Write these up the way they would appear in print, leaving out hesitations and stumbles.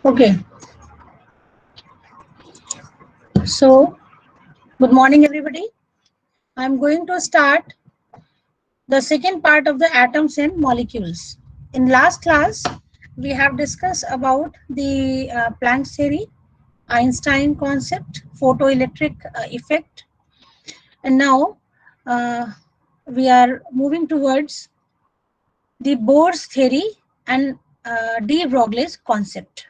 Okay, so good morning, everybody. I'm going to start the second part of the atoms and molecules. In last class, we have discussed about the Planck's theory, Einstein concept, photoelectric effect, and now we are moving towards the Bohr's theory and de Broglie's concept.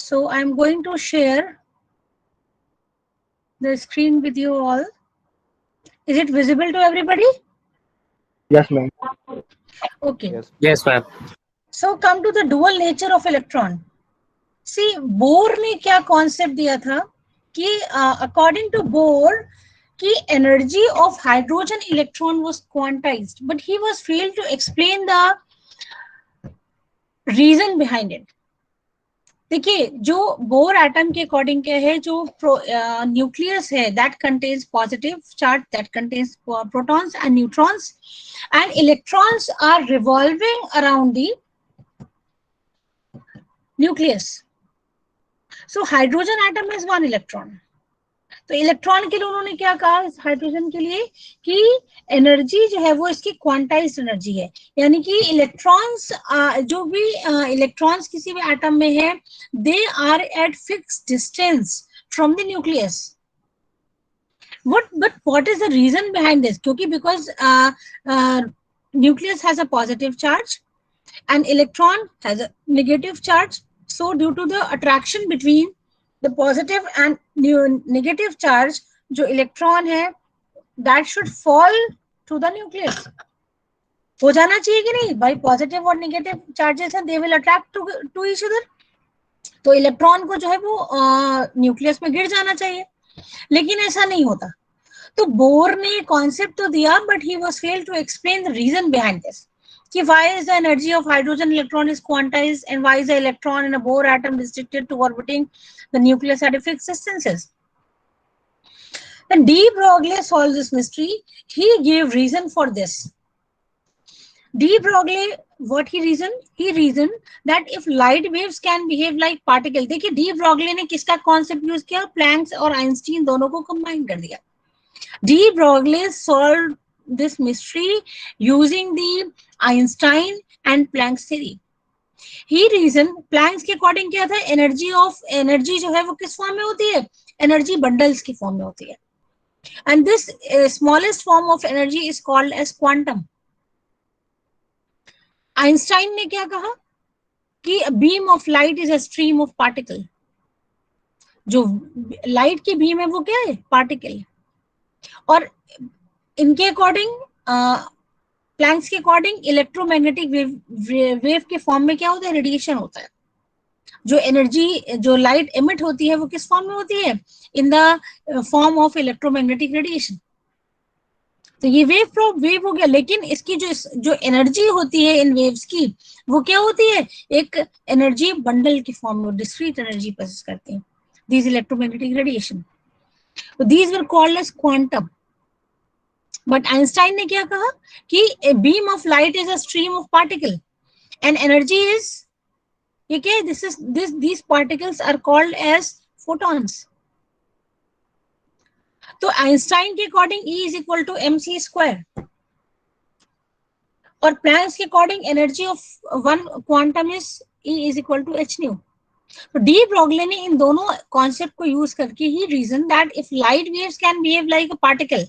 So I'm going to share the screen with you all. Is it visible to everybody? Yes, ma'am. Okay. Yes. Yes, ma'am. So come to the dual nature of electron. See, Bohr ने क्या concept दिया था कि according to Bohr कि energy of hydrogen electron was quantized, but he was failed to explain the reason behind it. देखिए जो bore atom के according क्या है, जो न्यूक्लियस है that contains positive charge, that contains protons and neutrons, and electrons are revolving around the nucleus. So hydrogen atom is one electron. तो electron के लिए उन्होंने क्या कहा हाइड्रोजन के लिए कि एनर्जी जो है वो इसकी क्वांटाइज्ड एनर्जी है, यानी कि इलेक्ट्रॉन्स जो भी इलेक्ट्रॉन्स किसी भी एटम में है they are at fixed distance from the nucleus. but what is the reason behind this? क्योंकि because nucleus has a positive charge and electron has a negative charge, so due to the attraction between the positive and negative charge, जो electron है that should fall to the nucleus. हो जाना चाहिए कि नहीं भाई, positive और negative charges हैं, they will attract to each other. तो इलेक्ट्रॉन को जो है वो न्यूक्लियस में गिर जाना चाहिए, लेकिन ऐसा नहीं होता. तो बोर ने कॉन्सेप्ट तो दिया, but he was failed to explain the reason behind this कि why is the energy of hydrogen electron is quantized and why is the electron in a Bohr atom restricted to orbiting the nucleus at a fixed distances. And de Broglie solved this mystery. He gave reason for this. De Broglie, what he reasoned? He reasoned that if light waves can behave like particle. देखिए de Broglie ने किसका concept use किया? Planks और Einstein दोनों को combine कर दिया. De Broglie solved this mystery using the Einstein and Planck's theory. He reasoned, Planck's के अकॉर्डिंग क्या था? एनर्जी जो है वो किस फॉर्म में होती है? एनर्जी बंडल्स की फॉर्म में होती है. And this smallest form of energy is called as quantum. Einstein ने क्या कहा कि a beam of light is a stream of particle. जो लाइट की बीम है वो क्या है? पार्टिकल. और इनके अकॉर्डिंग प्लैंक्स के अकॉर्डिंग इलेक्ट्रोमैग्नेटिक वेव के फॉर्म में क्या होता है? रेडिएशन होता है. जो एनर्जी जो लाइट एमिट होती है वो किस फॉर्म में होती है? In the form of electromagnetic radiation. तो ये वेव हो गया, लेकिन इसकी जो एनर्जी होती है इन वेव्स की वो क्या होती है? एक एनर्जी बंडल की फॉर्म में, डिस्क्रीट एनर्जी प्रोसेस करते हैं दीज इलेक्ट्रोमैग्नेटिक रेडिएशन. तो these were called as quantum. But Einstein ने क्या कहा कि a beam of light is a stream of particle and energy is ये क्या है? These particles are called as photons. तो आइंस्टाइन के according E is equal to mc square और प्लैंक्स के according energy of one quantum is E is equal to h nu. तो de Broglie ने इन दोनों कॉन्सेप्ट को यूज करके ही reason that if light waves can behave like a particle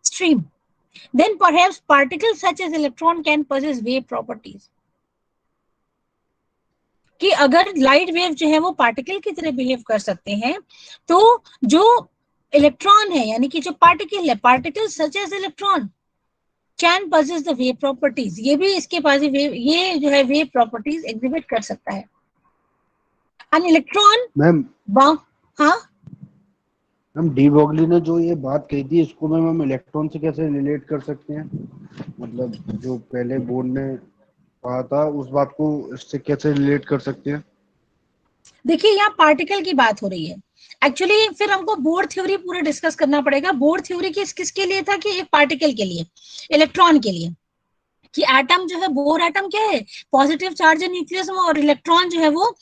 stream, then perhaps particles such as electron can possess wave properties. कि अगर light wave जो है वो पार्टिकल की तरह बिहेव कर सकते हैं, तो जो इलेक्ट्रॉन है यानी कि जो पार्टिकल है, particle such as electron can possess the wave properties. ये भी इसके पास ये जो है वेव प्रॉपर्टीज एग्जिबिट कर सकता है. एन इलेक्ट्रॉन मैम हाँ मैम डी ब्रोगली ने जो ये बात कही थी इसको मैम हम इलेक्ट्रॉन से कैसे रिलेट कर सकते हैं? मतलब जो पहले बोर्ड ने कहा था उस बात को इससे कैसे रिलेट कर सकते हैं? देखिए यहाँ पार्टिकल की बात हो रही है. एक्चुअली फिर हमको बोर थ्योरी पूरा डिस्कस करना पड़ेगा. बोर थ्योरी किसके लिए था? कि एक पार्टिकल के लिए, इलेक्ट्रॉन के लिए. कि एटम जो है, बोर एटम क्या है, पॉजिटिव चार्ज है न्यूक्लियस में, और इलेक्ट्रॉन जो है वो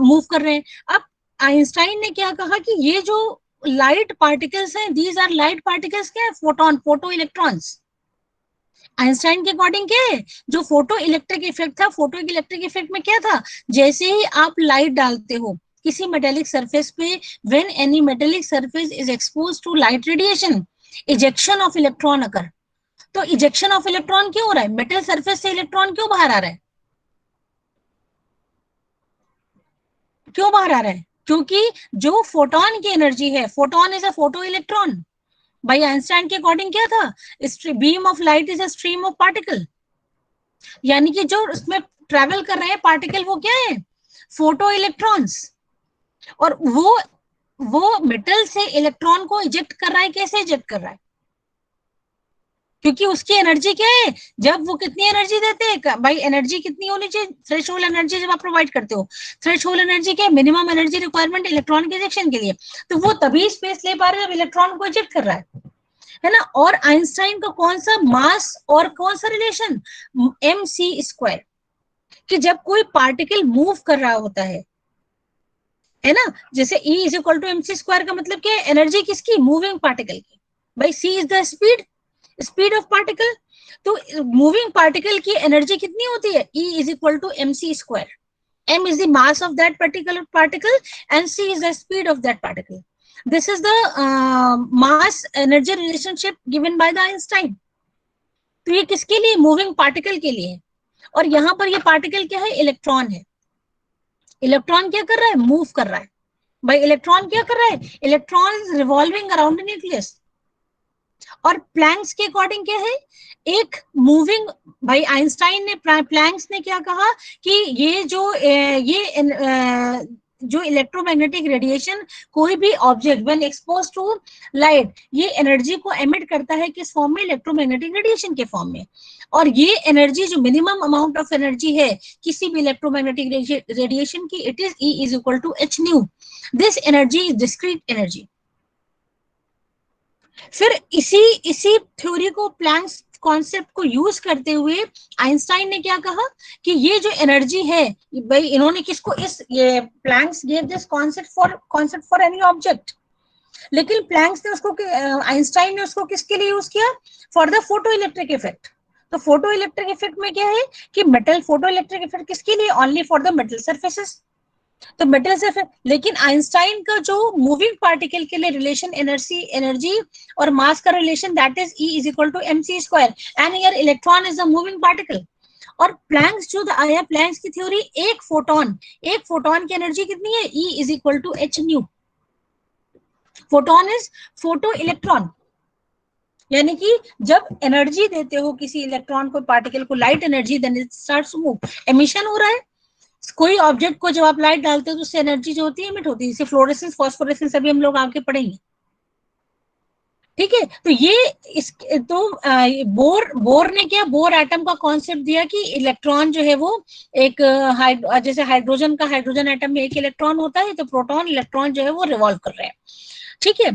मूव कर रहे हैं। अब आइंस्टाइन ने क्या कहा कि ये जो लाइट पार्टिकल्स हैं, दीज आर लाइट पार्टिकल्स, क्या है, फोटोन, फोटो इलेक्ट्रॉन्स। आइंस्टाइन के अकॉर्डिंग क्या है, जो फोटो इलेक्ट्रिक इफेक्ट था, फोटो इलेक्ट्रिक इफेक्ट में क्या था, जैसे ही आप लाइट डालते हो किसी मेटेलिक सरफेस पे, when any metallic surface is expose to light radiation, ejection of electron occur. तो इजेक्शन ऑफ इलेक्ट्रॉन क्यों हो रहा है, मेटल सरफेस से इलेक्ट्रॉन क्यों बाहर आ रहा है, क्यों बाहर आ रहा है, क्योंकि जो फोटोन की एनर्जी है, photon is a photo electron. भाई आइंस्टाइन के अकॉर्डिंग क्या था, beam of light is a stream of particle, यानी कि जो उसमें ट्रेवल कर रहे हैं पार्टिकल, वो क्या है, फोटो इलेक्ट्रॉन्स। और वो मेटल से इलेक्ट्रॉन को इजेक्ट कर रहा है, कैसे इजेक्ट कर रहा है, क्योंकि उसकी एनर्जी क्या है, जब वो कितनी एनर्जी देते हैं भाई, एनर्जी कितनी होनी चाहिए, थ्रेश होल्ड एनर्जी जब आप प्रोवाइड करते हो, थ्रेश होल्ड एनर्जी क्या है, मिनिमम एनर्जी रिक्वायरमेंट इलेक्ट्रॉन के इजेक्शन के लिए, तो वो तभी स्पेस ले पा रहे हैं जब इलेक्ट्रॉन को इजेक्ट कर रहा है ना। और आइंस्टाइन का कौन सा मास और कौन सा रिलेशन, एम सी स्क्वायर, कि जब कोई पार्टिकल मूव कर रहा होता है ना, जैसे E is equal to M C squared, का मतलब क्या है, एनर्जी किसकी, मूविंग पार्टिकल की। भाई C is the speed, speed of particle. तो मूविंग पार्टिकल की एनर्जी कितनी होती है, E is equal to M C squared. M is the mass of that particular particle and C is the speed of that particle. This is the mass energy relationship given by the Einstein. तो ये किसके लिए, moving particle के लिए। और यहाँ पर ये पार्टिकल क्या है, इलेक्ट्रॉन है। इलेक्ट्रॉन क्या कर रहा है, मूव कर रहा है। भाई इलेक्ट्रॉन क्या कर रहा है, electron is revolving around nucleus. और प्लैंक्स के अकॉर्डिंग क्या है, एक मूविंग, भाई आइंस्टाइन ने, प्लैंक्स ने क्या कहा कि ये जो इलेक्ट्रोमैग्नेटिक रेडिएशन, कोई भी object when expose to light, ये एनर्जी को एमिट करता है किस फॉर्म में, इलेक्ट्रोमैग्नेटिक रेडिएशन के फॉर्म में। और ये एनर्जी जो मिनिमम अमाउंट ऑफ एनर्जी है किसी भी इलेक्ट्रोमैग्नेटिक रेडिएशन की, it is E is equal to H nu. This energy is discrete energy. फिर इसी इसी थ्योरी को, प्लैंक्स कॉन्सेप्ट को यूज करते हुए आइंस्टाइन ने क्या कहा कि ये जो एनर्जी है, भाई इन्होंने किसको, इस ये Planck's gave this concept for any object, लेकिन प्लैंक्स ने उसको, आइंस्टाइन ने उसको किसके लिए यूज किया, for the photo electric effect. तो फोटो इलेक्ट्रिक इफेक्ट में क्या है कि मेटल, फोटो इलेक्ट्रिक इफेक्ट किसके लिए, only for the metal surfaces. तो मेटल से फिर, लेकिन आइंस्टाइन का जो मूविंग पार्टिकल के लिए रिलेशन, एनर्जी और मास का relation, that is E is equal to M C squared, and here electron is a moving particle. और प्लैंक्स जो आया, प्लैंक्स की थ्योरी, एक फोटोन की एनर्जी कितनी है, E is equal to H nu. Photon is photo electron, यानी कि जब एनर्जी देते हो किसी इलेक्ट्रॉन को, पार्टिकल को, light energy, then it starts to move, emission हो रहा है। कोई ऑब्जेक्ट को जब आप लाइट डालते हो तो उससे एनर्जी जो होती है एमिट होती है, जैसे फ्लोरेसेंस, फॉस्फोरेसेंस, अभी हम लोग आगे पढ़ेंगे। ठीक है, तो ये इस, तो बोर ने क्या, बोर एटम का कॉन्सेप्ट दिया कि इलेक्ट्रॉन जो है वो एक जैसे हाइड्रोजन का, हाइड्रोजन एटम में एक इलेक्ट्रॉन होता है, तो प्रोटॉन इलेक्ट्रॉन जो है वो रिवॉल्व कर रहे हैं। ठीक है,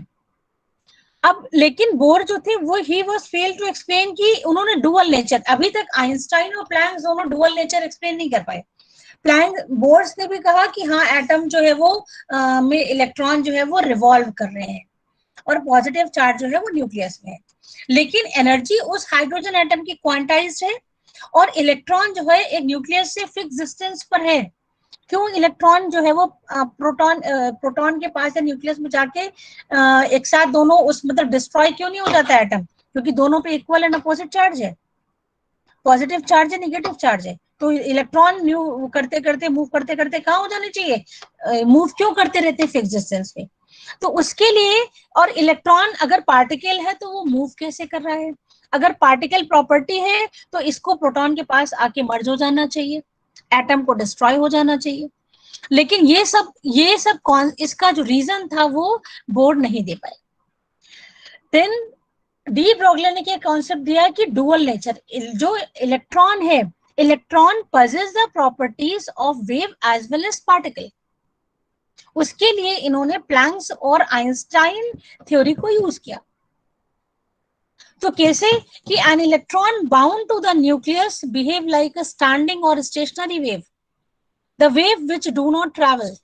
अब लेकिन बोर जो थे वो, he was fail to explain कि उन्होंने डुअल नेचर, अभी तक आइंस्टाइन और प्लैंक्स दोनों डुअल नेचर एक्सप्लेन नहीं कर पाए। प्लैंक, बोर्स ने भी कहा कि हाँ, एटम जो है वो में इलेक्ट्रॉन जो है वो रिवॉल्व कर रहे हैं, और पॉजिटिव चार्ज जो है वो न्यूक्लियस में है, लेकिन एनर्जी उस हाइड्रोजन एटम की क्वांटाइज्ड है, और इलेक्ट्रॉन जो है एक न्यूक्लियस से फिक्स डिस्टेंस पर है। क्यों, इलेक्ट्रॉन जो है वो प्रोटॉन के पास है, न्यूक्लियस में जाके एक साथ दोनों उस, मतलब डिस्ट्रॉय क्यों नहीं हो जाता एटम, क्योंकि दोनों पे इक्वल एंड अपोजिट चार्ज है, पॉजिटिव चार्ज है, निगेटिव चार्ज है। तो इलेक्ट्रॉन मूव करते करते कहाँ हो जाने चाहिए, मूव क्यों करते रहते हैं फिक्स डिस्टेंस पे। तो उसके लिए, और इलेक्ट्रॉन अगर पार्टिकल है तो वो मूव कैसे कर रहा है, अगर पार्टिकल प्रॉपर्टी है तो इसको प्रोटॉन के पास आके मर्ज हो जाना चाहिए, एटम को डिस्ट्रॉय हो जाना चाहिए। लेकिन ये सब कौन, इसका जो रीजन था वो बोर्ड नहीं दे पाए। देन डी ब्रोगली ने क्या कॉन्सेप्ट दिया कि डुअल नेचर, जो इलेक्ट्रॉन है, electron possesses the properties of wave as well as particle. उसके लिए इन्होंने प्लैंक्स और आइंस्टाइन थ्योरी को यूज किया। तो कैसे कि an electron bound to the nucleus behave like a standing और stationary wave, the wave which do not travel.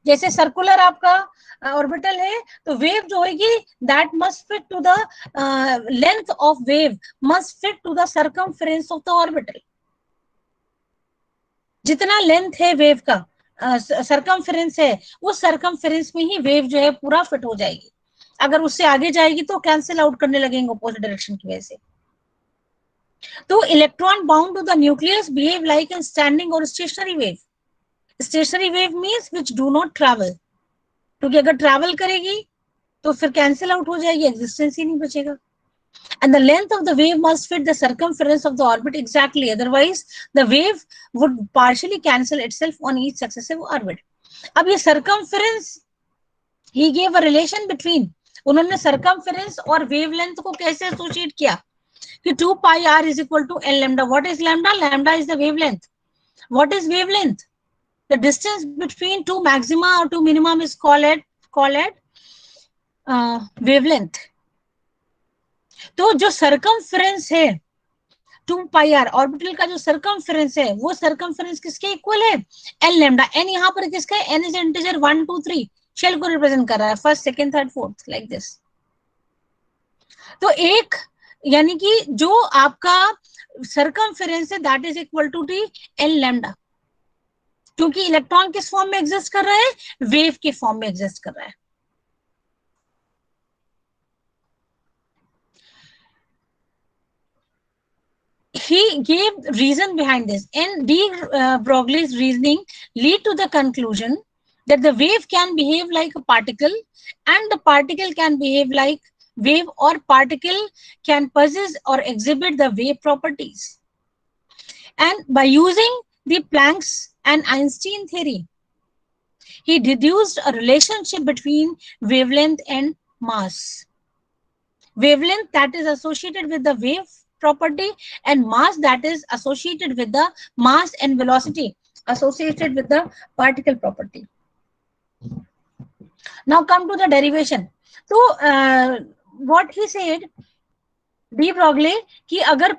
जैसे सर्कुलर आपका ऑर्बिटल है तो वेव जो होगी that must fit to the length of wave must fit to the circumference of the orbital. जितना length है wave का सर्कमफेरेंस है उस सर्कमफेरेंस में ही वेव जो है पूरा फिट हो जाएगी। अगर उससे आगे जाएगी तो कैंसिल आउट करने लगेंगे अपोजिट डायरेक्शन की वजह से। तो electron bound to the nucleus behave like an standing और stationary wave. Stationary wave means which do not travel, क्योंकि अगर ट्रैवल करेगी तो फिर कैंसिल आउट हो जाएगी, एग्जिस्टेंस ही नहीं बचेगा। And the length of the wave must fit the circumference of the orbit exactly, otherwise the wave would partially cancel itself on each successive orbit. अब ये circumference, he gave a relation between, उन्होंने circumference और wavelength को कैसे associate किया कि 2 pi r is equal to l lambda. What is lambda? Lambda is the wavelength. What is wavelength? The distance between two maxima or two minimum is called wavelength. तो जो circumference है 2 पाई are, orbital का जो circumference है वो circumference किसके equal है? L lambda. N यहाँ पर किसका है? एन इज इंटीजर 1 2 3 शेल को रिप्रेजेंट कर रहा है, first second third fourth like this. तो एक यानी कि जो आपका सर्कमफ्रेंस है that is equal to t l lambda, क्योंकि इलेक्ट्रॉन किस फॉर्म में एग्जिस्ट कर रहा है? वेव के फॉर्म में एग्जिस्ट कर रहा है। He gave reason behind this, and D. Broglie's reasoning lead to the conclusion that the wave can behave like a particle and the particle can behave like wave, or particle can possess or exhibit the wave properties. And by using the Planck's and Einstein theory, he deduced a relationship between wavelength and mass. Wavelength that is associated with the wave property and mass that is associated with the mass and velocity associated with the particle property. Now come to the derivation. So what he said, de Broglie, कि अगर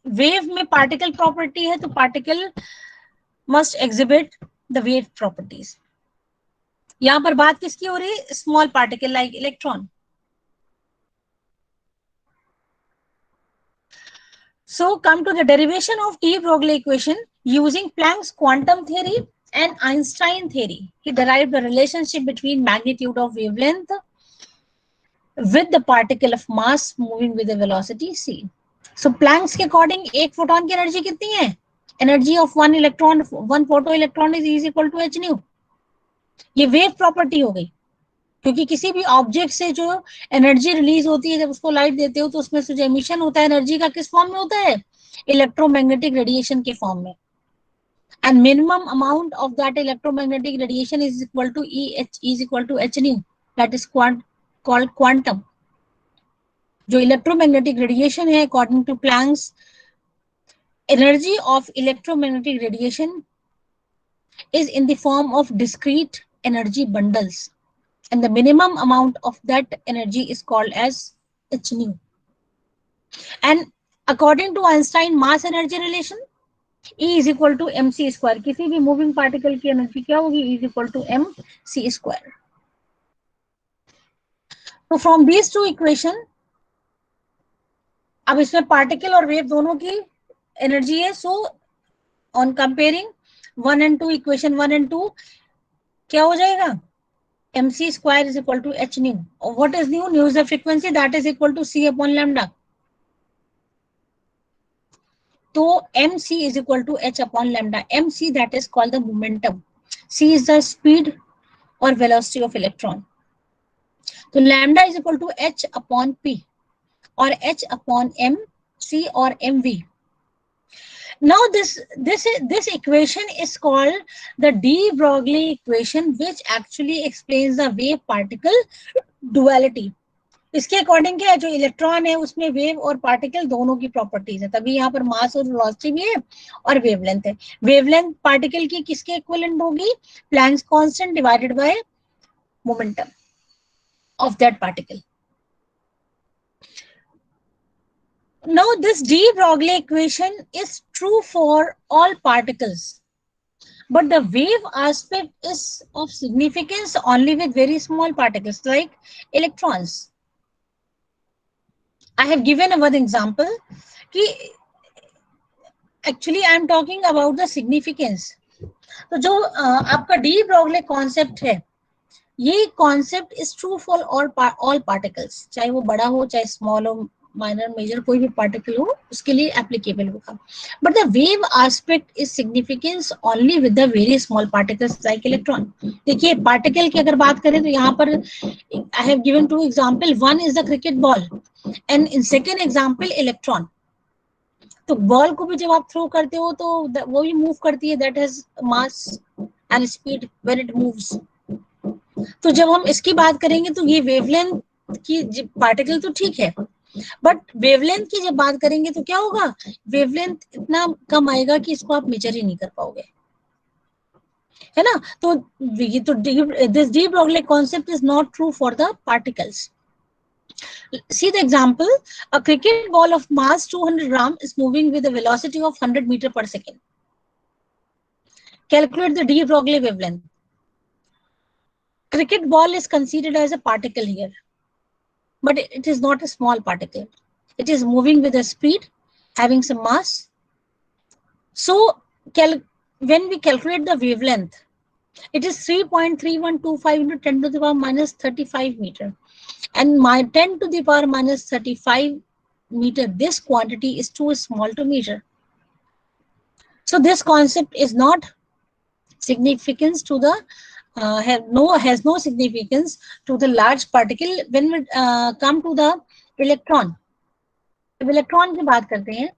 wave में particle property है तो particle must exhibit the wave properties. यहां पर बात किसकी हो रही है? Small particle like electron. So come to the derivation of de Broglie equation using Planck's quantum theory and Einstein theory. He derived the relationship between magnitude of wavelength with the particle of mass moving with the velocity c. So Planck's के according एक photon की energy कितनी है? Energy of one electron, one photo electron is equal to h nu। ये wave property हो गई, क्योंकि किसी भी ऑब्जेक्ट से जो एनर्जी रिलीज होती है जब उसको लाइट देते हो तो उसमें से जो एमिशन होता है एनर्जी का किस फॉर्म में होता है? इलेक्ट्रोमैग्नेटिक रेडिएशन के फॉर्म में। And minimum amount of that electromagnetic radiation is equal to h nu, that is called quantum. जो इलेक्ट्रोमैग्नेटिक रेडिएशन है according to Planck's, energy of electromagnetic radiation is in the form of discrete energy bundles, and the minimum amount of that energy is called as h nu. And according to Einstein mass energy relation, E is equal to mc square। किसी भी moving particle की energy क्या होगी? E is equal to mc square. तो from these two equation, अब इसमें particle और wave दोनों की एनर्जी है। So on comparing 1 and 2, equation 1 and 2 क्या हो जाएगा? mc square is equal to h nu. What is nu? Nu is the frequency, that is equal to c upon lambda. तो mc is equal to h upon lambda. mc that is called the momentum. c is the speed or velocity of electron. तो lambda is equal to h upon p or h upon mc or mv. Now this equation is called the de Broglie equation, which actually explains the wave particle duality. इसके according क्या है? जो electron है उसमें wave और particle दोनों की properties है, तभी यहाँ पर मास और वेलोसिटी भी है और वेवलेंथ है। वेवलेंथ पार्टिकल की किसके इक्विवेलेंट होगी? Planck's constant divided by momentum of that particle. Now this de Broglie equation is true for all particles, but the wave aspect is of significance only with very small particles like electrons. I have given one example कि actually I am talking about the significance. तो जो आपका D Broglie concept है, ये concept is true for all particles, चाहे वो बड़ा हो चाहे स्मॉल हो, माइनर मेजर कोई भी पार्टिकल हो उसके लिए एप्लीकेबल होगा. But the wave aspect is significance only with the very small particles like electron. देखिए पार्टिकल की अगर बात करें तो यहाँ पर I have given two example. One is the cricket ball and in second example electron. तो बॉल को भी जब आप थ्रो करते हो तो वो भी मूव करती है, that has mass and speed when it moves. तो जब हम इसकी बात करेंगे तो ये वेवलेंथ की पार्टिकल तो ठीक है, बट वेवलेंथ की जब बात करेंगे तो क्या होगा, वेवलेंथ इतना कम आएगा कि इसको आप मेजर ही नहीं कर पाओगे, है ना. तो ये तो this de Broglie concept is not true for the particles. See the example. A cricket ball of mass 200 gram is moving with a velocity of 100 meter per second. Calculate the de Broglie wavelength. Cricket ball is considered as a particle here, but it is not a small particle. It is moving with a speed, having some mass. So when we calculate the wavelength, it is 3.3125 into 10 to the power minus 35 meter. And my 10 to the power minus 35 meter, this quantity is too small to measure. So this concept is not significance to the has no significance to the large particle. When we come to the electron, जब electron की बात करते हैं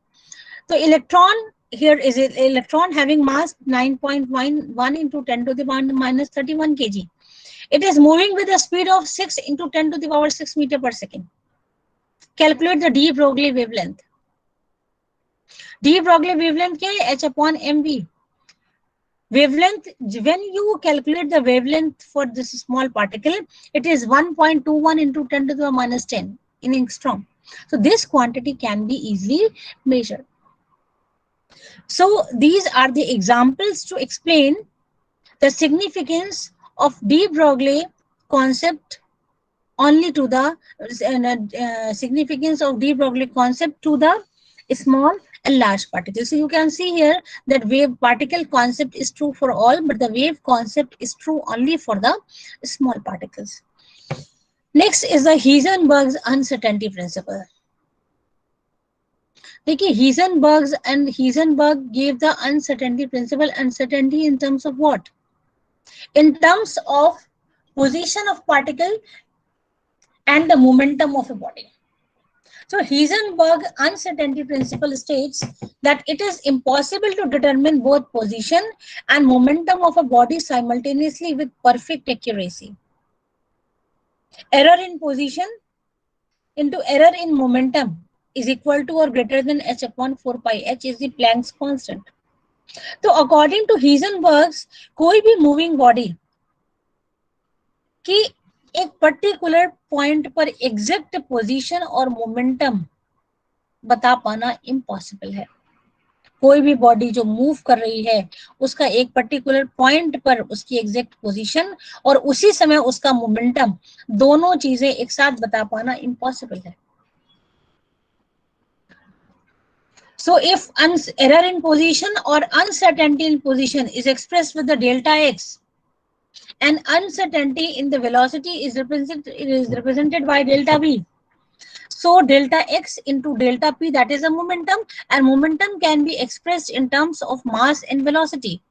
तो electron here is an electron having mass 9.11 into 10 to the power minus 31 kg. It is moving with a speed of 6 into 10 to the power 6 meter per second. Calculate the de Broglie wavelength. De Broglie wavelength क्या है? h upon mv. Wavelength, when you calculate the wavelength for this small particle, it is 1.21 into 10 to the power minus 10 in angstrom. So this quantity can be easily measured. So these are the examples to explain the significance of de Broglie concept only to the significance of de Broglie concept to the small and large particles. So you can see here that wave particle concept is true for all, but the wave concept is true only for the small particles. Next is the Heisenberg's uncertainty principle. देखिए Heisenberg gave the uncertainty principle. Uncertainty in terms of what? In terms of position of particle and the momentum of a body. So Heisenberg uncertainty principle states that it is impossible to determine both position and momentum of a body simultaneously with perfect accuracy. Error in position into error in momentum is equal to or greater than h upon 4 pi h is the Planck's constant. तो according to Heisenberg, कोई भी moving body की एक particular point पर exact position और momentum बता पाना impossible है. कोई भी बॉडी जो मूव कर रही है उसका एक पर्टिकुलर पॉइंट पर उसकी एग्जैक्ट पोजीशन और उसी समय उसका मोमेंटम, दोनों चीजें एक साथ बता पाना इम्पॉसिबल है. So if error in position or uncertainty in position is expressed with the delta x, and uncertainty in the velocity is represented by delta v. So delta x into delta p, that is a momentum, and momentum can be expressed in terms of mass and velocity.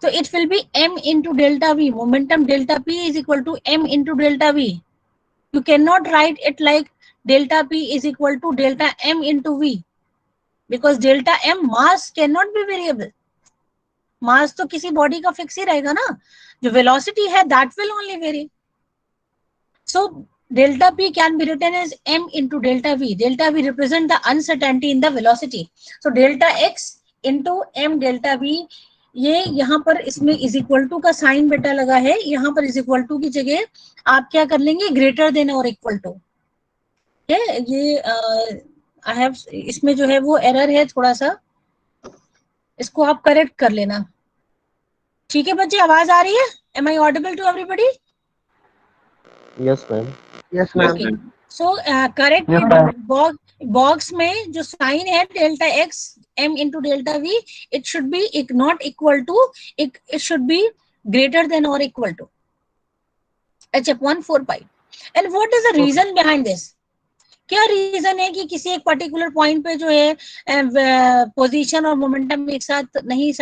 So it will be m into delta v. Momentum delta p is equal to m into delta v. You cannot write it like delta p is equal to delta m into v, because delta m mass cannot be variable. मास तो किसी body का fix ही रहेगा ना, जो velocity है that will only very. So delta p can be written as m into delta v. Delta v represent the uncertainty in the velocity. So delta x into m delta v, ये यहाँ पर इसमें is equal to का sign बेटा लगा है, यहाँ पर इज इक्वल टू की जगह आप क्या कर लेंगे, ग्रेटर देन और इक्वल टू. ये आई हैव, इसमें जो है वो एरर है थोड़ा सा, इसको आप करेक्ट कर लेना। ठीक है बच्चे, आवाज आ रही है? Am I audible to everybody? Yes ma'am. Yes ma'am. Okay, so correct box में जो साइन है delta x m into delta v, it should be not equal to, it should be greater than और equal to h upon 4 pi. And what is the reason behind this? क्या reason है कि किसी एक particular point पे जो है position और मोमेंटम एक साथ नहीं,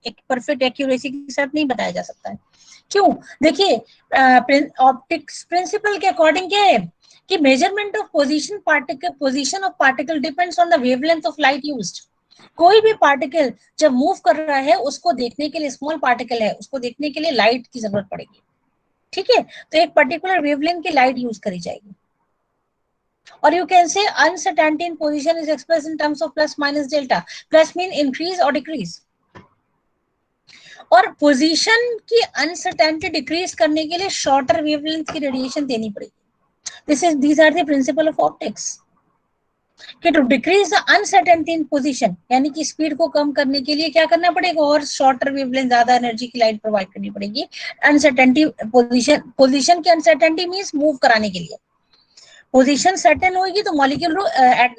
एक परफेक्ट एक्यूरेसी के साथ नहीं बताया जा सकता है? क्यों? देखिए ऑप्टिक्स प्रिंसिपल के अकॉर्डिंग क्या है कि measurement of position of particle depends on the wavelength of light used. कोई भी पार्टिकल जब मूव कर रहा है, उसको देखने के लिए, स्मॉल पार्टिकल है, उसको देखने के लिए लाइट की जरूरत पड़ेगी। ठीक है, तो एक पर्टिकुलर वेवलेंथ की लाइट यूज करी जाएगी। और you can say uncertainty in position is expressed in terms of plus minus delta. Plus mean increase or decrease. और पोजीशन की अनसर्टेनिटी डिक्रीज करने के लिए शॉर्टर वेवलेंथ की रेडिएशन देनी पड़ेगी। these are the principle of optics. कि to decrease the uncertainty in position, यानी कि स्पीड को कम करने के लिए क्या करना पड़ेगा, और शॉर्टर वेवलेंथ, ज्यादा एनर्जी की लाइट प्रोवाइड करनी पड़ेगी। अनसर्टेनिटी पोजीशन की अनसर्टेनिटी मींस मूव कराने के लिए। पोजीशन सर्टेन होगी तो मॉलिक्यूल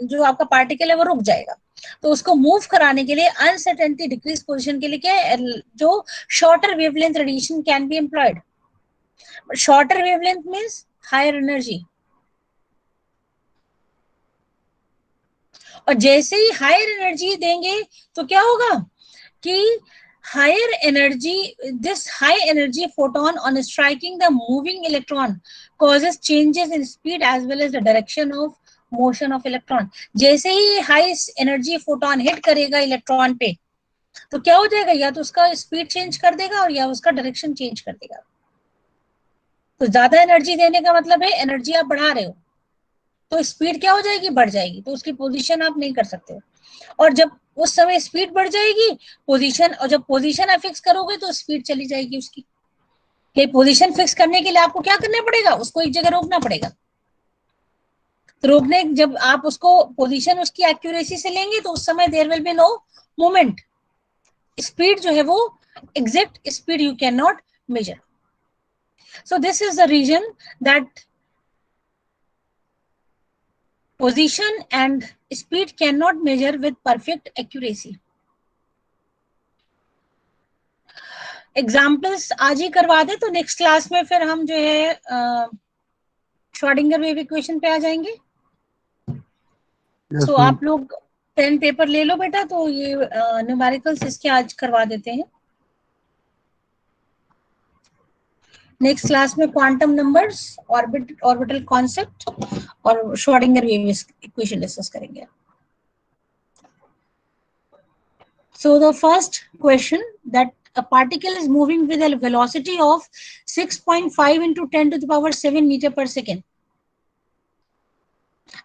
जो आपका पार्टिकल है वो रुक जाएगा, तो उसको मूव कराने के लिए अनसर्टेनिटी डिक्रीज पोजीशन के लिए क्या, जो shorter wavelength radiation can be employed. Shorter wavelength means higher energy, और जैसे ही हायर एनर्जी देंगे तो क्या होगा कि higher energy, this high energy photon on striking the moving electron causes changes in speed as well as the direction of motion of electron. जैसे ही high energy photon hit करेगा electron पे तो क्या हो जाएगा, या तो उसका स्पीड चेंज कर देगा और या उसका डायरेक्शन चेंज कर देगा। तो ज्यादा एनर्जी देने का मतलब है एनर्जी आप बढ़ा रहे हो, तो स्पीड क्या हो जाएगी, बढ़ जाएगी, तो उसकी पोजीशन आप नहीं कर सकते। और जब उस समय स्पीड बढ़ जाएगी पोजीशन, और जब पोजीशन आप फिक्स करोगे तो स्पीड चली जाएगी उसकी। कि पोजीशन फिक्स करने के लिए आपको क्या करना पड़ेगा, उसको एक जगह रोकना पड़ेगा। तो रोकने, जब आप उसको पोजीशन उसकी एक्यूरेसी से लेंगे तो उस समय there will be no movement. Speed जो है वो exact speed you can not measure. So this is the reason that position and speed cannot measure with perfect accuracy. Examples आज ही करवा दे तो नेक्स्ट क्लास में फिर हम जो है श्रोडिंगर वेव इक्वेशन पे आ जाएंगे। Yes, सो ma'am. आप लोग पेन पेपर ले लो बेटा, तो ये न्यूमेरिकल्स इसके आज करवा देते हैं। नेक्स्ट क्लास में क्वांटम नंबर्स, ऑर्बिटल कॉन्सेप्ट और श्रोडिंगर वेव इक्वेशन डिस्कस करेंगे। So the first question, that a particle is moving with a velocity of 6.5 into 10 to the power 7 meter per second.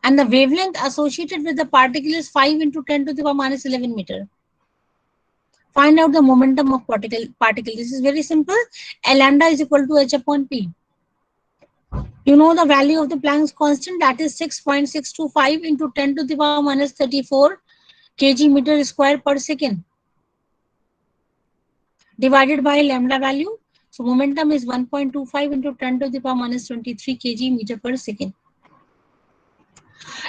And the wavelength associated with the particle is 5 into 10 to the power minus 11 meter. Find out the momentum of particle. This is very simple. L lambda is equal to h upon p. You know the value of the Planck's constant, that is 6.625 into 10 to the power minus 34 kg meter square per second, divided by lambda value. So momentum is 1.25 into 10 to the power minus 23 kg meter per second.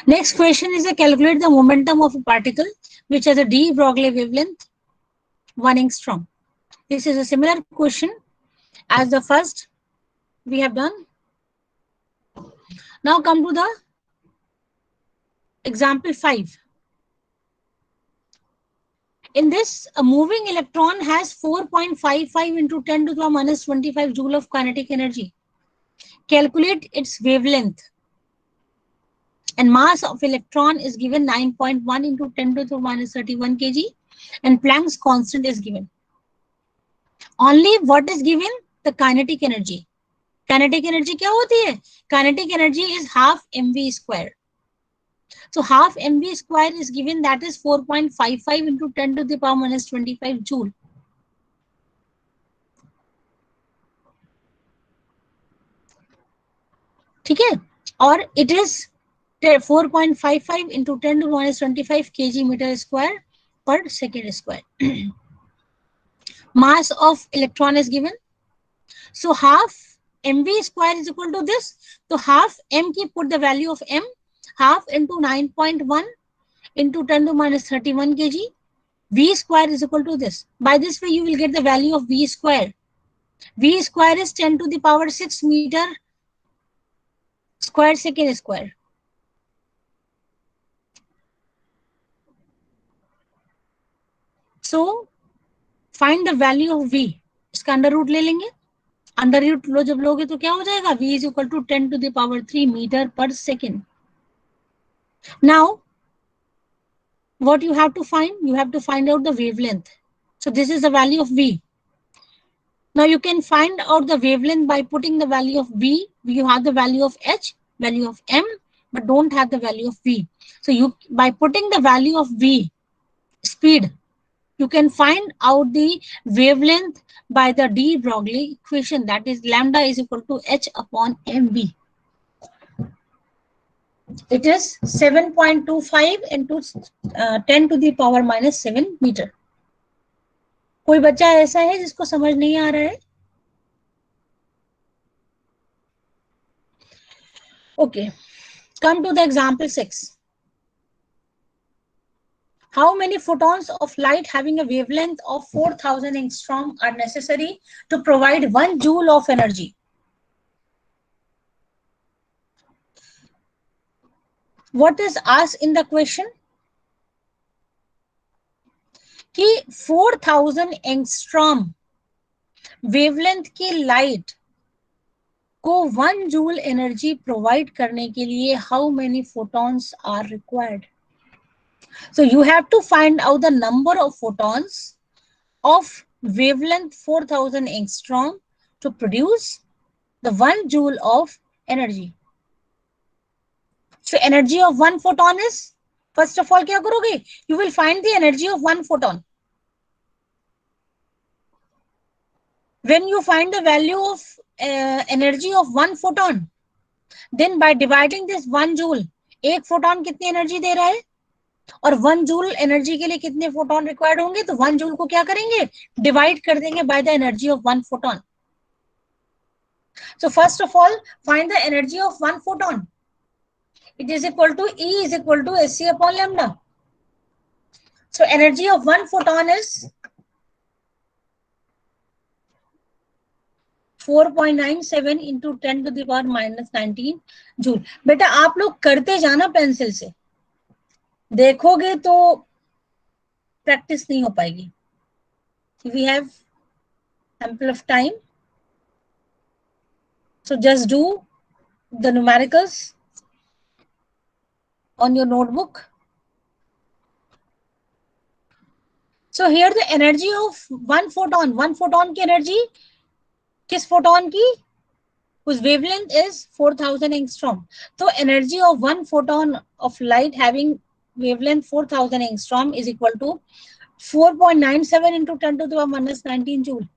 Next question is to calculate the momentum of a particle which has a de Broglie wavelength 1 angstrom. This is a similar question as the first we have done. Now come to the example 5. In this, a moving electron has 4.55 into 10 to the power minus 25 joule of kinetic energy. Calculate its wavelength. And mass of electron is given 9.1 into 10 to the minus 31 kg, and Planck's constant is given. Only what is given? The kinetic energy. Kinetic energy क्या होती है? Kinetic energy is half mv square. So half mv square is given, that is 4.55 into 10 to the power minus 25 joule. ठीक है, और it is 4.55 into 10 to the minus 25 kg meter square per second square. Mass of electron is given. So half mv square is equal to this. So half m ki put the value of m, half into 9.1 into 10 to the minus 31 kg. V square is equal to this. By this way, you will get the value of V square. V square is 10 to the power 6 meter square second square. So find the value of V. इसका under root ले लेंगे. Under root लो जब लोगे तो क्या हो जाएगा? V is equal to 10 to the power 3 meter per second. Now, what you have to find? You have to find out the wavelength. So this is the value of V. Now you can find out the wavelength by putting the value of V. You have the value of H, value of M, but don't have the value of V. So you, by putting the value of V, speed, you can find out the wavelength by the de Broglie equation, that is lambda is equal to H upon mv. It is 7.25 into 10 to the power minus 7 meter. कोई बच्चा ऐसा है जिसको समझ नहीं आ रहा है? Okay, come to the example 6. How many photons of light having a wavelength of 4000 angstrom are necessary to provide 1 joule of energy? What is asked in the question? कि 4000 angstrom wavelength की light को 1 joule energy provide करने के लिए how many photons are required? So you have to find out the number of photons of wavelength 4000 angstrom to produce the 1 joule of energy. So energy of 1 photon is, first of all, क्या करोगे? You will find the energy of 1 photon. When you find the value of energy of 1 photon, then by dividing this 1 joule, एक photon कितनी energy दे रहा है? और 1 joule energy के लिए कितने photon required होंगे? तो 1 joule को क्या करेंगे? Divide कर देंगे by the energy of 1 photon. So first of all, find the energy of 1 photon. It is equal to E is equal to Sc upon lambda. So energy of 1 photon is 4.97 into 10 to the power minus 19 joule. बेटा आप लोग करते जाना pencil से, देखोगे तो practice नहीं हो पाएगी. We have ample of time, so just do the numericals on your notebook. So here the energy of 1 photon की energy किस photon की? whose wavelength is 4000 angstrom. So energy of 1 photon of light having wavelength 4000 angstrom is equal to 4.97 into 10 to the power minus 19 joule.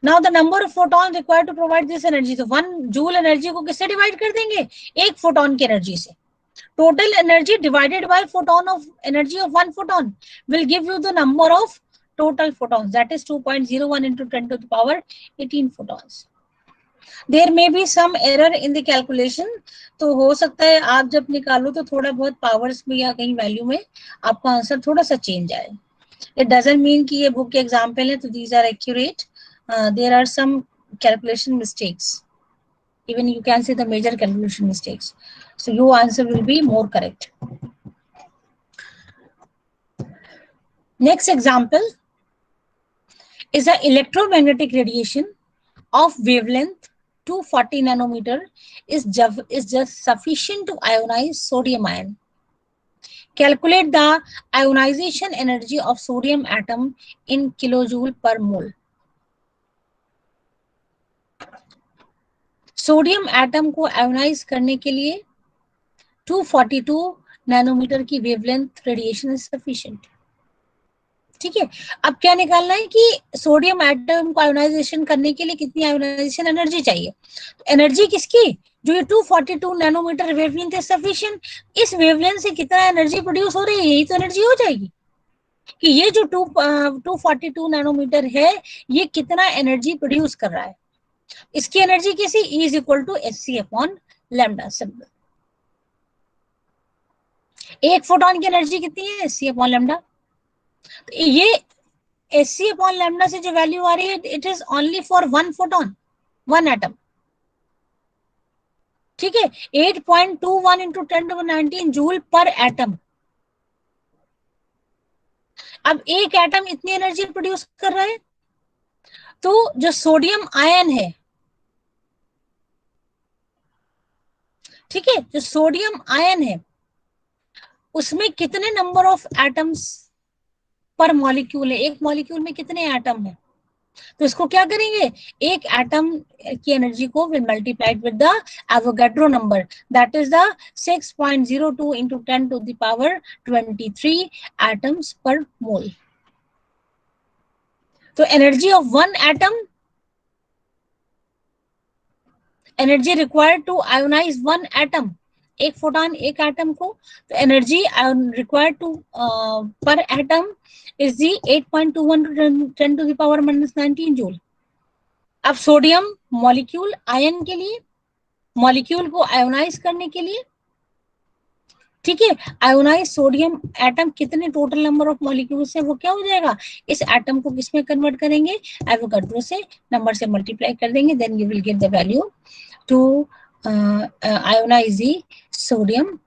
Now the number of photons required to provide this energy. So 1 joule energy को किससे divide कर देंगे? एक photon की energy से. Total energy divided by photon of energy of 1 photon will give you the number of total photons, that is 2.01 into 10 to the power 18 photons. There may be some error in the calculation, तो हो सकता है आप जब निकालो तो थोड़ा बहुत पावर्स में या कहीं वैल्यू में आपका आंसर थोड़ा सा चेंज आए. It doesn't mean कि ये बुक के एग्जाम्पल है तो these are accurate. There are some calculation mistakes. Even you can see the major calculation mistakes. So your answer will be more correct. Next example is an electromagnetic radiation of wavelength 240 nanometer is just sufficient to ionize sodium ion. Calculate the ionization energy of sodium atom in kilojoule per mole. Sodium atom को ionise करने के लिए 242 nanometre की wavelength radiation is sufficient. ठीक है, अब क्या निकालना है कि सोडियम एटम को आयोनाइजेशन करने के लिए कितनी आयोनाइजेशन एनर्जी चाहिए। तो एनर्जी किसकी, जो ये 242 नैनोमीटर वेवलेंथ है सफिशिएंट, इस वेवलेंथ से कितना एनर्जी प्रोड्यूस हो रही है, यही तो एनर्जी हो जाएगी कि ये जो 242 नैनोमीटर है ये कितना एनर्जी प्रोड्यूस कर रहा है। इसकी एनर्जी कैसी, E is equal to Hc upon lambda symbol. एक फोटोन की एनर्जी कितनी है, Hc अपॉन लैम्डा। तो ये Hc अपॉन लैम्डा से जो वैल्यू आ रही है it is only for one photon, one atom. ठीक है, 8.21 इंटू 10⁻19 जूल पर एटम। अब एक एटम इतनी एनर्जी प्रोड्यूस कर रहा है, तो जो सोडियम आयन है, ठीक है, जो सोडियम आयन है उसमें कितने नंबर ऑफ एटम्स पर मॉलिक्यूल है, एक मॉलिक्यूल में कितने एटम है। तो इसको क्या करेंगे, एक एटम की एनर्जी को will multiplied with the Avogadro number, that is the 6.02 into 10 to the power 23 atoms per mole. तो energy of one atom, energy required to ionize one atom, एक फोटोन एक एटम को, तो energy required to per atom is the 8.21 to 10 to the power -19 joule. अब sodium molecule ion के लिए, molecule को ionise करने के लिए, ठीक है, आयोनाइज सोडियम एटम कितने टोटल नंबर ऑफ मॉलिक्यूल्स है, वो क्या हो जाएगा, इस एटम को किस में कन्वर्ट करेंगे, एवोगाड्रो से नंबर से मल्टीप्लाई कर देंगे, then you will get the value to ionize the sodium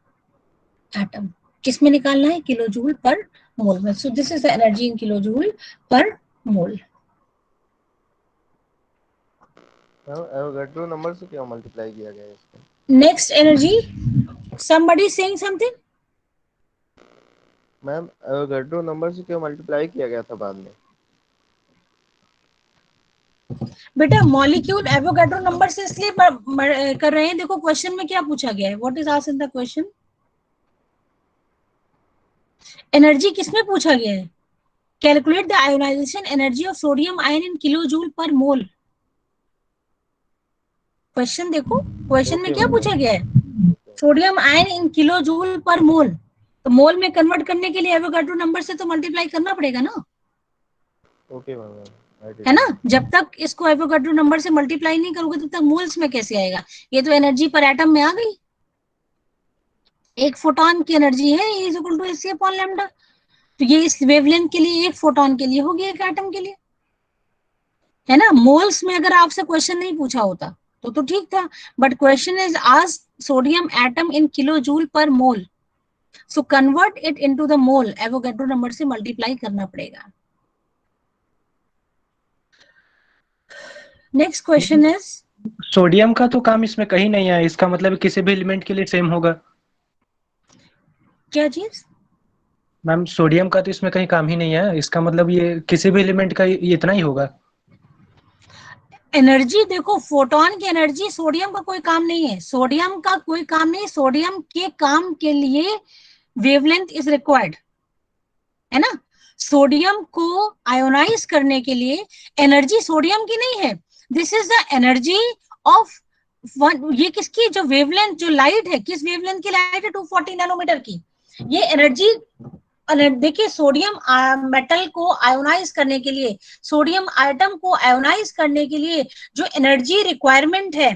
atom. किस में निकालना है, किलो जूल पर मोल में। So this is the energy in kilo joule per mole. Avogadro number से क्यों मल्टीप्लाई किया गया है इसको? Next energy, somebody saying something? Ma'am Avogadro number से क्यों मल्टीप्लाई किया गया था बाद में? बेटा मॉलिक्यूल एवोगाड्रो नंबर से इसलिए कर रहे हैं, देखो क्वेश्चन में क्या पूछा गया है, what is asked in the question, energy किसमें पूछा गया है, calculate the ionization energy of sodium ion in kilo joule per mole. Question देखो, क्वेश्चन में क्या पूछा गया है, sodium ion in kilo joule per mole, तो मोल में कन्वर्ट करने के लिए एवोगाड्रो नंबर से तो मल्टीप्लाई करना पड़ेगा ना। ओके मैम, है ना, जब तक इसको एवोगाड्रो नंबर से मल्टीप्लाई नहीं करोगे तब तक मोल्स में कैसे आएगा, ये तो एनर्जी पर एटम में आ गई। एक फोटोन की एनर्जी है E is equal to Hc upon lambda, तो ये इस वेवलेंथ के लिए एक फोटोन के लिए होगी, एक एटम के लिए, है ना। मोल्स में अगर आपसे क्वेश्चन नहीं पूछा होता तो ठीक था, but question is asked sodium atom in kilo joule per mole, so convert it into the mole, Avogadro number से मल्टीप्लाई करना पड़ेगा। नेक्स्ट क्वेश्चन इज, सोडियम का तो काम इसमें कहीं नहीं है, इसका मतलब किसी भी एलिमेंट के लिए सेम होगा। क्या चीज मैम सोडियम का तो इसमें कहीं काम ही नहीं है, इसका मतलब ये किसी भी एलिमेंट का ये इतना ही होगा। एनर्जी देखो, फोटोन की एनर्जी, सोडियम का कोई काम नहीं है, सोडियम का कोई काम नहीं, सोडियम के काम के लिए वेवलेंथ इज रिक्वायर्ड, है ना। सोडियम को आयोनाइज करने के लिए एनर्जी सोडियम की नहीं है, this is the energy of ये किसकी, जो वेवलेंथ, जो लाइट है, किस वेवलेंथ की लाइट है, 240 नैनोमीटर की, ये एनर्जी। देखिए सोडियम मेटल को आयोनाइज करने के लिए, सोडियम आइटम को आयोनाइज करने के लिए जो एनर्जी रिक्वायरमेंट है,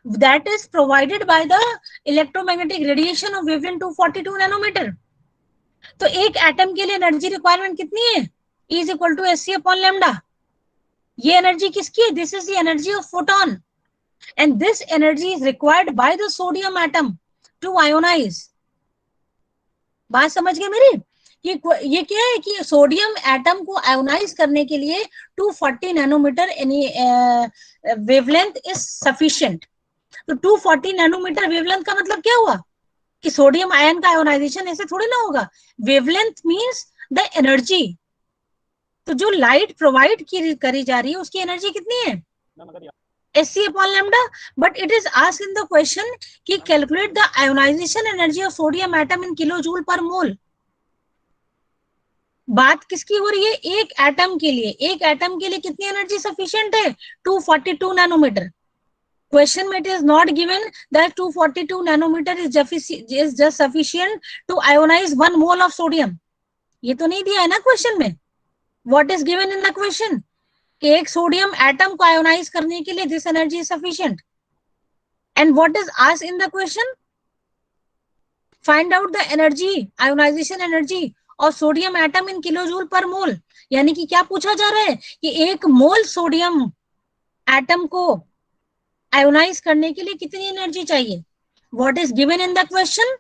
that is provided by the electromagnetic radiation of wavelength 242 nanometre. तो एक एटम के लिए एनर्जी रिक्वायरमेंट कितनी है, E is equal to Hc upon lambda. ये एनर्जी किसकी है, this is the energy of photon, and this energy is required by the sodium atom to ionize. बात समझ गए मेरी, ये क्या है कि सोडियम एटम को आयोनाइज करने के लिए 240 nanometre any wavelength is sufficient. तो 240 नैनोमीटर वेवलेंथ का मतलब क्या हुआ कि सोडियम आयन का आयोनाइजेशन ऐसे थोड़ी ना होगा, वेवलेंथ मींस द एनर्जी। तो जो लाइट प्रोवाइड करी जा रही है उसकी एनर्जी कितनी है, Hc upon lambda, but it is asked in the question कि calculate the ionization energy of sodium atom in kilo joule per mole. बात किसकी हो रही है? एक एटम के लिए। एक एटम के लिए कितनी एनर्जी सफिशिएंट है? 242 नैनोमीटर। Question में it is not given that 242 nanometer is just sufficient to ionize 1 mole of sodium. ये तो नहीं दिया है ना क्वेश्चन में. What is given in the question? कि एक सोडियम एटम को आयोनाइज करने के लिए this energy is sufficient. And what is asked in the question? Find out the energy, ionization energy of sodium atom in kilojoule per mole. यानी कि क्या पूछा जा रहा है कि एक मोल सोडियम एटम को आयोनाइज करने के लिए कितनी एनर्जी चाहिए. What is given in the question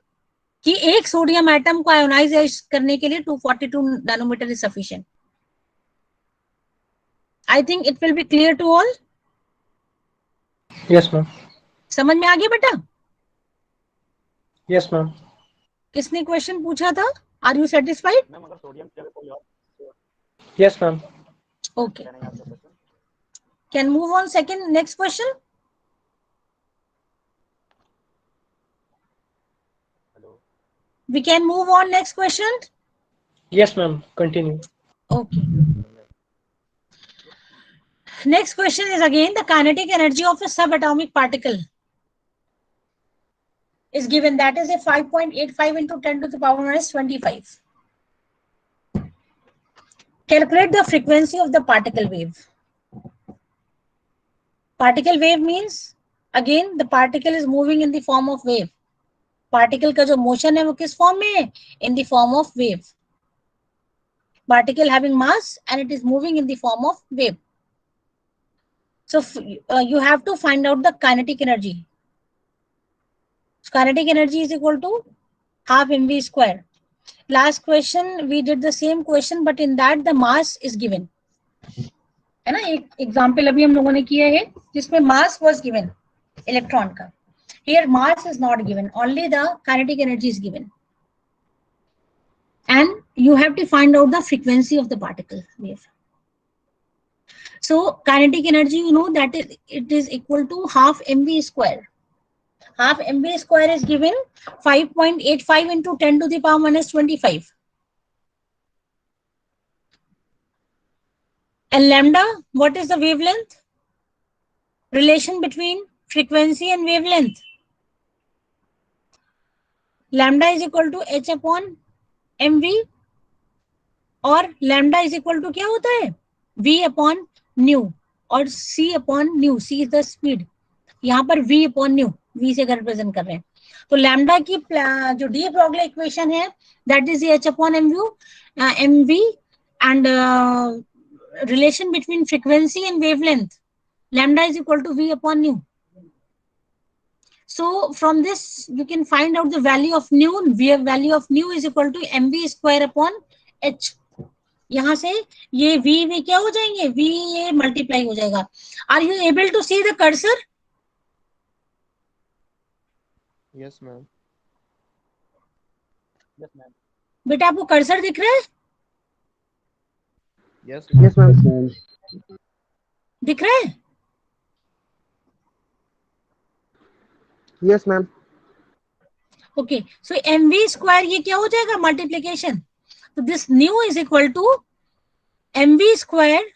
कि एक सोडियम एटम को आयोनाइज करने के लिए 242 nanometre is sufficient. I think it will be clear to all. Yes ma'am. समझ में आ गया बेटा? Yes ma'am. किसने क्वेश्चन पूछा था? Are you satisfied? Yes ma'am. Okay, can move on second next question. We can move on next question. Yes ma'am, continue. Okay. Next question is again the kinetic energy of a subatomic particle is given, that is a 5.85 into 10 to the power minus 25. Calculate the frequency of the particle wave. Particle wave means again the particle is moving in the form of wave. Particle का जो motion है वो किस form में है? In the form of wave. Particle having mass and it is moving in the form of wave. So you have to find out the kinetic energy. Kinetic energy is equal to half mv square. Last question we did the same question but in that the mass is given, है ना. एक example अभी हम लोगों ने किया है जिसमें मास वाज गिवन इलेक्ट्रॉन का. Here mass is not given, only the kinetic energy is given. And you have to find out the frequency of the particle wave. So kinetic energy, you know that it is equal to half mv square. Half mv square is given 5.85 into 10 to the power minus 25. And lambda, what is the wavelength? Relation between frequency and wavelength. Lambda is equal to h upon mv और lambda is equal to क्या होता है? v upon nu और c upon nu. c is the speed. यहाँ पर v upon nu, v से represent कर रहे हैं. तो लैम्डा की जो डी ब्रोगली इक्वेशन है that is h upon mv and relation between frequency and wavelength. Lambda is equal to v upon nu. So from this you can find out the value of nu. Value of nu is equal to mv square upon h. यहाँ से ये v क्या हो जाएंगे? v ये multiply हो जाएगा. Are you able to see the cursor? Yes ma'am. बेटा आपको कर्सर दिख रहा है? Yes ma'am. दिख रहा है? Yes ma'am. Okay, so mv square ये क्या हो जाएगा? मल्टीप्लीकेशन. तो this nu is equal to mv square,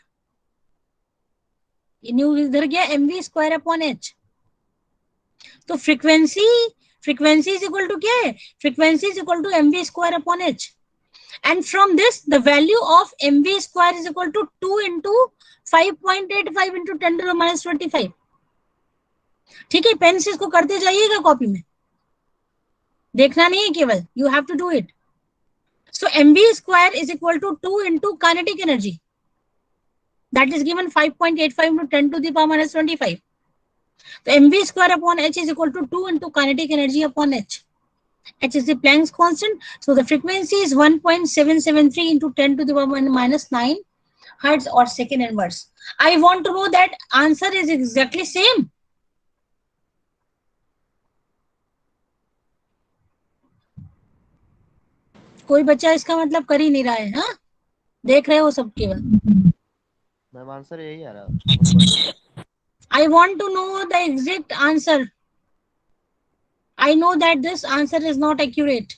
nu इधर गया, mv स्क्वायर अपॉन h. तो फ्रीक्वेंसी इज इक्वल टू क्या है? Frequency is equal to mv square upon h. And from this the value of mv square is equal to 2 into 5.85 into 10 to the minus 25. ठीक है, pen से इसको करते जाइएगा copy में, देखना नहीं है केवल, you have to do it. So mv square is equal to 2 into kinetic energy that is given 5.85 into 10 to the power minus 25. तो mv square upon h is equal to 2 into kinetic energy upon h. h is the Planck's constant, so the frequency is 1.773 into 10 to the power minus 9 hertz or second inverse. I want to know that answer is exactly same. कोई बच्चा इसका मतलब कर ही नहीं रहा है. हाँ, देख रहे हो सब केवल. मैम आंसर यही आ रहा. I want to know the exact answer. I know that this answer is not accurate.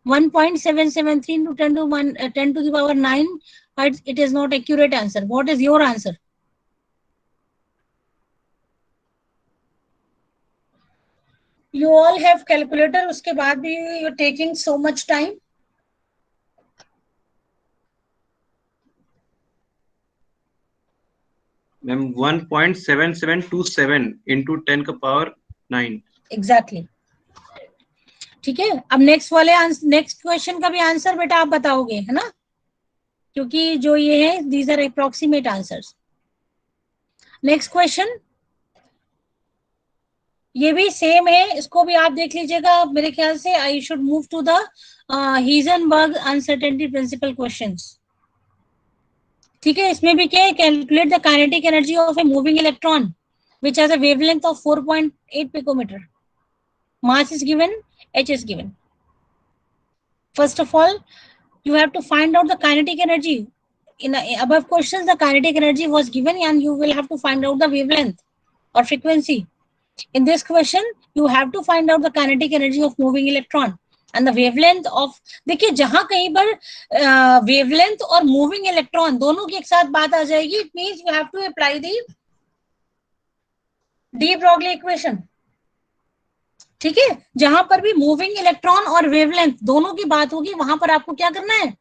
1.773 into 10 to the power 9, but it is not accurate answer. What is your answer? You all have calculator, उसके बाद भी you're taking so much time. Ma'am 1.7727 into 10 का power 9. Exactly. ठीक है, अब next question का भी answer बेटा आप बताओगे, है ना, क्योंकि जो ये है these are approximate answers. Next question ये भी सेम है, इसको भी आप देख लीजिएगा. मेरे ख्याल से I should move to the Heisenberg uncertainty principle questions. ठीक है, इसमें भी क्या है, calculate the kinetic energy of a moving electron which has a wavelength of 4.8 picometer. Mass is given, h is given. First of all, you have to find out the kinetic energy. In above questions, the kinetic energy was given and you will have to find out the wavelength or frequency. In this question, you have to find out the kinetic energy of moving electron and the wavelength of. देखिए जहां कहीं पर wavelength और moving electron दोनों की एक साथ बात आ जाएगी, it means you have to apply the de Broglie equation. ठीक है, जहां पर भी मूविंग इलेक्ट्रॉन और वेवलेंथ दोनों की बात होगी वहां पर आपको क्या करना है,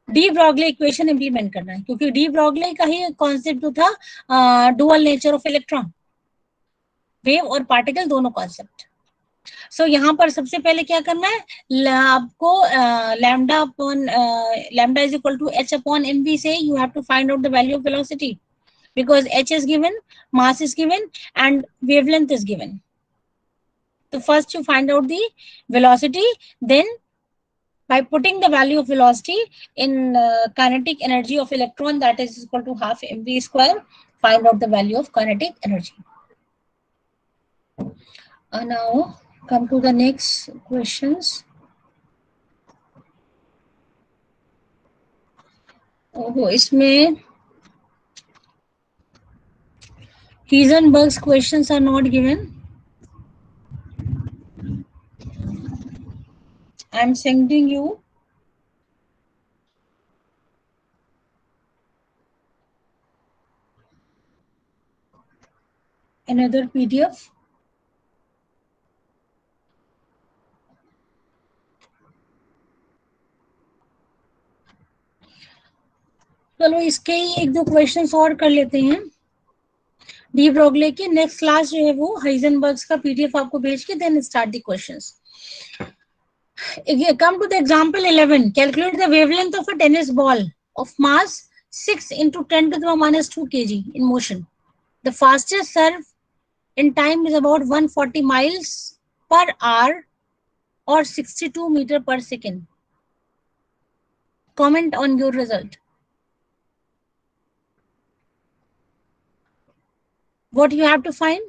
डी ब्रॉगली इक्वेशन इंप्लीमेंट करना है, क्योंकि डी ब्रॉगली का ही कॉन्सेप्ट जो था dual nature of electron, wave और पार्टिकल दोनों कॉन्सेप्ट. सो यहाँ पर सबसे पहले क्या करना है, आपको lambda is equal to h upon m v से you have to find out the value of velocity, because h is given, mass is given and wavelength is given. So first you find out the velocity, then by putting the value of velocity in kinetic energy of electron, that is equal to half mv square, find out the value of kinetic energy. Now come to the next questions. Oh, इसमें Heisenberg's questions are not given. I am sending you another PDF. चलो इसके ही एक दो questions और कर लेते हैं. De Broglie के नेक्स्ट क्लास जो है वो हाइजेनबर्ग्स का पीडीएफ आपको भेज के then start the questions. Come to the example 11. Calculate the wavelength of a tennis ball of mass 6 into 10 to the minus 2 kg in motion. The fastest serve in time is about 140 miles per hour or 62 meter per second. Comment on your result. What you have to find?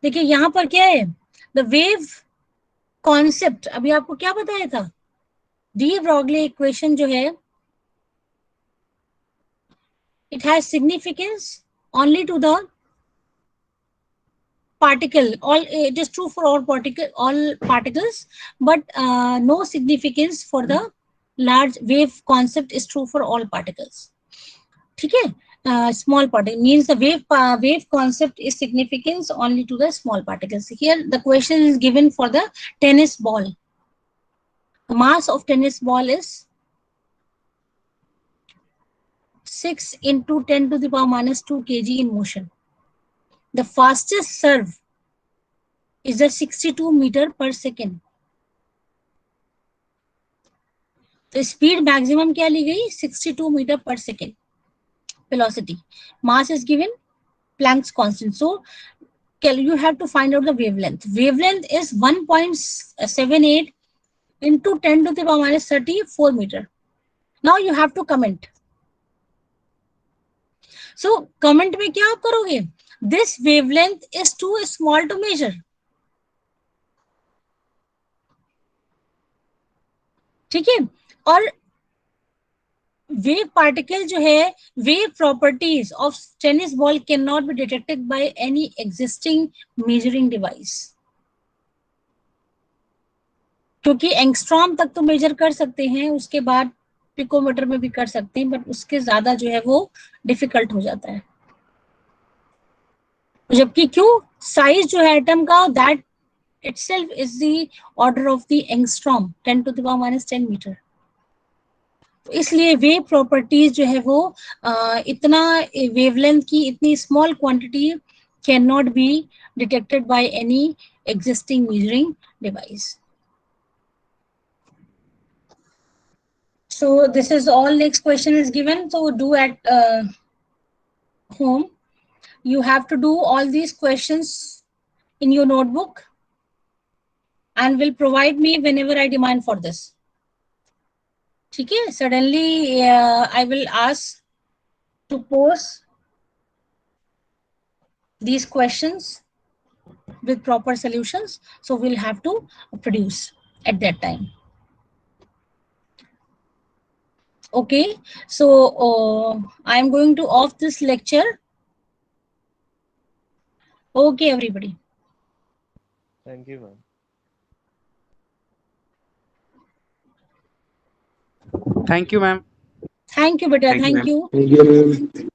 देखिए यहाँ पर क्या है, the wave concept अभी आपको क्या बताया था, डी ब्रॉगली इक्वेशन जो है it has significance only to the particle. All it is true for all particles, but no significance for the large wave concept is true for all particles. ठीक है, small particle means the wave concept is significance only to the small particles. Here the question is given for the tennis ball. The mass of tennis ball is 6 into 10 to the power minus 2 kg in motion. The fastest serve is a 62 meter per second. तो speed maximum क्या ली गई, 62 metre पर second. Velocity, mass is given, Planck's constant. So you have to find out the wavelength. Wavelength is 1.78 into 10 to the power minus 34 meter. Now you have to comment. So comment में क्या आप करोगे, this wavelength is too small to measure. ठीक है, और wave particle जो है, wave properties of tennis ball can not be detected by any existing measuring device. क्योंकि एंगस्ट्रॉम तक तो मेजर कर सकते हैं, उसके बाद पिकोमीटर में भी कर सकते हैं, बट उसके ज्यादा जो है वो डिफिकल्ट हो जाता है। जबकि क्यों, साइज जो है एटम का, that itself is the order of the angstrom, 10 to the power minus 10 मीटर। तो इसलिए वेव प्रॉपर्टीज जो है वो इतना वेवलेंथ की इतनी small quantity can not be detected by any existing measuring device. So this is all. Next question is given, so do at home. You have to do all these questions in your notebook and will provide me whenever I demand for this. ठीक है, suddenly I will ask to post these questions with proper solutions, so we'll have to produce at that time. Okay, so I am going to off this lecture. Okay, everybody. Thank you, ma'am. Thank you, ma'am. Thank you, beta. Thank you, Thank ma'am. you. ठीक है ma'am.